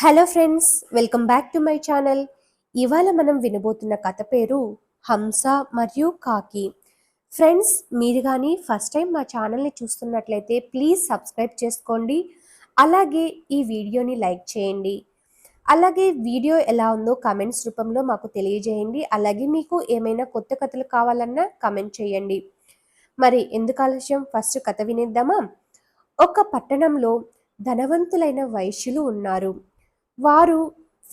Hello friends, welcome back to my channel. ఇవాళ మనం వినబోతున్న కథ పేరు హంస మరియు కాకి. ఫ్రెండ్స్, మీరు కానీ ఫస్ట్ టైం మా ఛానల్ని చూస్తున్నట్లయితే ప్లీజ్ సబ్స్క్రైబ్ చేసుకోండి. అలాగే ఈ వీడియోని లైక్ చేయండి. అలాగే వీడియో ఎలా ఉందో కామెంట్స్ రూపంలో మాకు తెలియజేయండి. అలాగే మీకు ఏమైనా కొత్త కథలు కావాలన్నా కామెంట్ చేయండి. మరి ఎందుకు ఆలస్యం, ఫస్ట్ కథ వినేద్దామా? ఒక పట్టణంలో ధనవంతులైన వైశ్యులు ఉన్నారు. వారు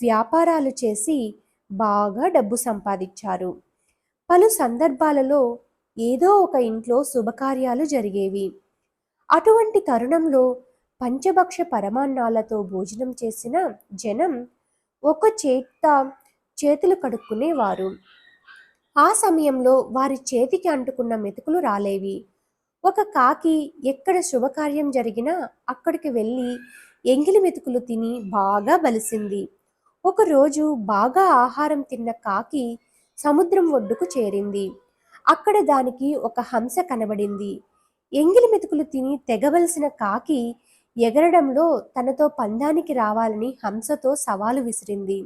వ్యాపారాలు చేసి బాగా డబ్బు సంపాదించారు. పలు సందర్భాలలో ఏదో ఒక ఇంట్లో శుభకార్యాలు జరిగేవి. అటువంటి తరుణంలో పంచభక్ష పరమాన్నాలతో భోజనం చేసిన జనం ఒక చేతులు కడుక్కునేవారు. ఆ సమయంలో వారి చేతికి అంటుకున్న మెతుకులు రాలేవి. ఒక కాకి ఎక్కడ శుభకార్యం జరిగినా అక్కడికి వెళ్ళి ఎంగిలి మెతుకులు తిని బాగా బలిసింది. ఒకరోజు బాగా ఆహారం తిన్న కాకి సముద్రం ఒడ్డుకు చేరింది. అక్కడ దానికి ఒక హంస కనబడింది. ఎంగిలి మెతుకులు తిని తెగబలిసిన కాకి ఎగరడంలో తనతో పందానికి రావాలని హంసతో సవాలు విసిరింది.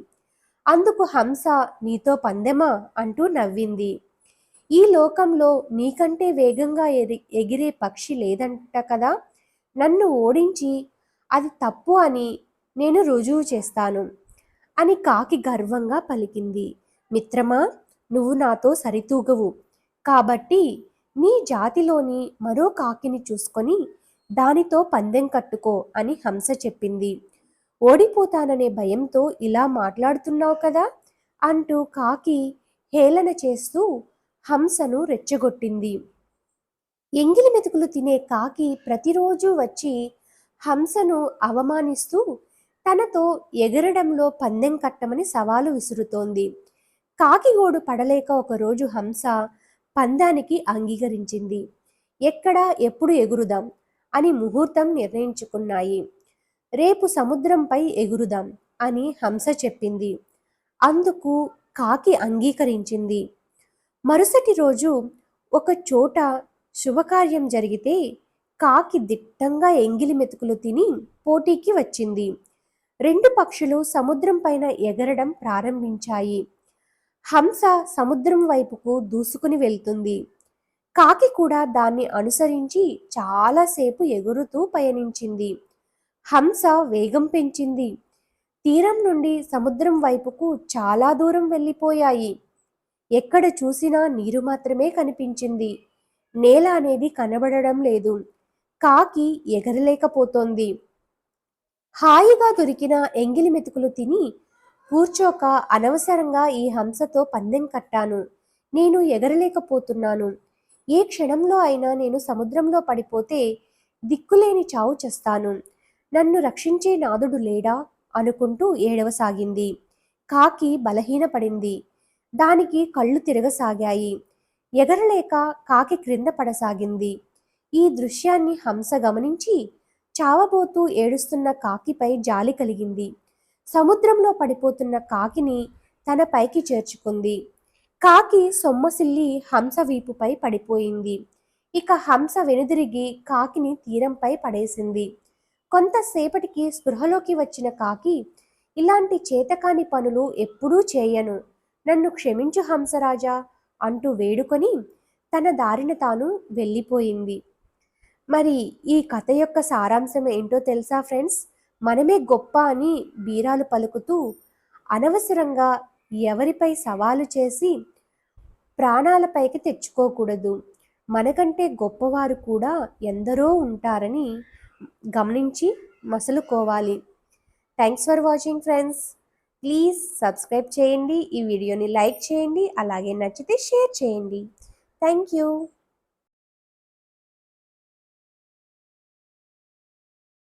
అందుకు హంస నీతో పందెమా అంటూ నవ్వింది. ఈ లోకంలో నీకంటే వేగంగా ఎగిరే పక్షి లేదంట కదా, నన్ను ఓడించి అది తప్పు అని నేను రుజువు చేస్తాను అని కాకి గర్వంగా పలికింది. మిత్రమా, నువ్వు నాతో సరితూగవు, కాబట్టి నీ జాతిలోని మరో కాకిని చూసుకొని దానితో పందెం కట్టుకో అని హంస చెప్పింది. ఓడిపోతాననే భయంతో ఇలా మాట్లాడుతున్నావు కదా అంటూ కాకి హేళన చేస్తూ హంసను రెచ్చగొట్టింది. ఎంగిలి మెతుకులు తినే కాకి ప్రతిరోజు వచ్చి హంసను అవమానిస్తూ తనతో ఎగరడంలో పందెం కట్టమని సవాలు విసురుతోంది. కాకి గోడు పడలేక ఒకరోజు హంస పందానికి అంగీకరించింది. ఎక్కడ ఎప్పుడు ఎగురుదాం అని ముహూర్తం నిర్ణయించుకున్నాయి. రేపు సముద్రంపై ఎగురుదాం అని హంస చెప్పింది. అందుకు కాకి అంగీకరించింది. మరుసటి రోజు ఒక చోట శుభకార్యం జరిగితే కాకి దిట్టంగా ఎంగిలి మెతుకులు తిని పోటీకి వచ్చింది. రెండు పక్షులు సముద్రం పైన ఎగరడం ప్రారంభించాయి. హంస సముద్రం వైపుకు దూసుకుని వెళ్తుంది. కాకి కూడా దాన్ని అనుసరించి చాలాసేపు ఎగురుతూ పయనించింది. హంస వేగం పెంచింది. తీరం నుండి సముద్రం వైపుకు చాలా దూరం వెళ్ళిపోయాయి. ఎక్కడ చూసినా నీరు మాత్రమే కనిపించింది. నేల అనేది కనబడడం లేదు. కాకి ఎగరలేకపోతోంది. హాయిగా దొరికిన ఎంగిలి మెతుకులు తిని కూర్చోక అనవసరంగా ఈ హంసతో పందెం కట్టాను. నేను ఎగరలేకపోతున్నాను. ఏ క్షణంలో అయినా నేను సముద్రంలో పడిపోతే దిక్కులేని చావు చేస్తాను. నన్ను రక్షించే నాదుడు లేడా అనుకుంటూ ఏడవసాగింది. కాకి బలహీనపడింది. దానికి కళ్ళు తిరగసాగాయి. ఎగరలేక కాకి క్రింద పడసాగింది. ఈ దృశ్యాన్ని హంస గమనించి చావబోతూ ఏడుస్తున్న కాకిపై జాలి కలిగింది. సముద్రంలో పడిపోతున్న కాకిని తన పైకి చేర్చుకుంది. కాకి సొమ్మసిల్లి హంస వీపుపై పడిపోయింది. ఇక హంస వెనుదిరిగి కాకిని తీరంపై పడేసింది. కొంతసేపటికి స్పృహలోకి వచ్చిన కాకి, ఇలాంటి చేతకాని పనులు ఎప్పుడూ చేయను, నన్ను క్షమించు హంసరాజా అంటూ వేడుకొని తన దారిన తాను వెళ్ళిపోయింది. మరి ఈ కథ యొక్క సారాంశం ఏంటో తెలుసా ఫ్రెండ్స్? మనమే గొప్ప అని బీరాలు పలుకుతూ అనవసరంగా ఎవరిపై సవాలు చేసి ప్రాణాలపైకి తెచ్చుకోకూడదు. మనకంటే గొప్పవారు కూడా ఎందరో ఉంటారని గమనించి మసలుకోవాలి. Thanks for watching friends. Please subscribe చేయండి, ఈ వీడియోని లైక్ చేయండి, అలాగే నచ్చితే షేర్ చేయండి. Thank you.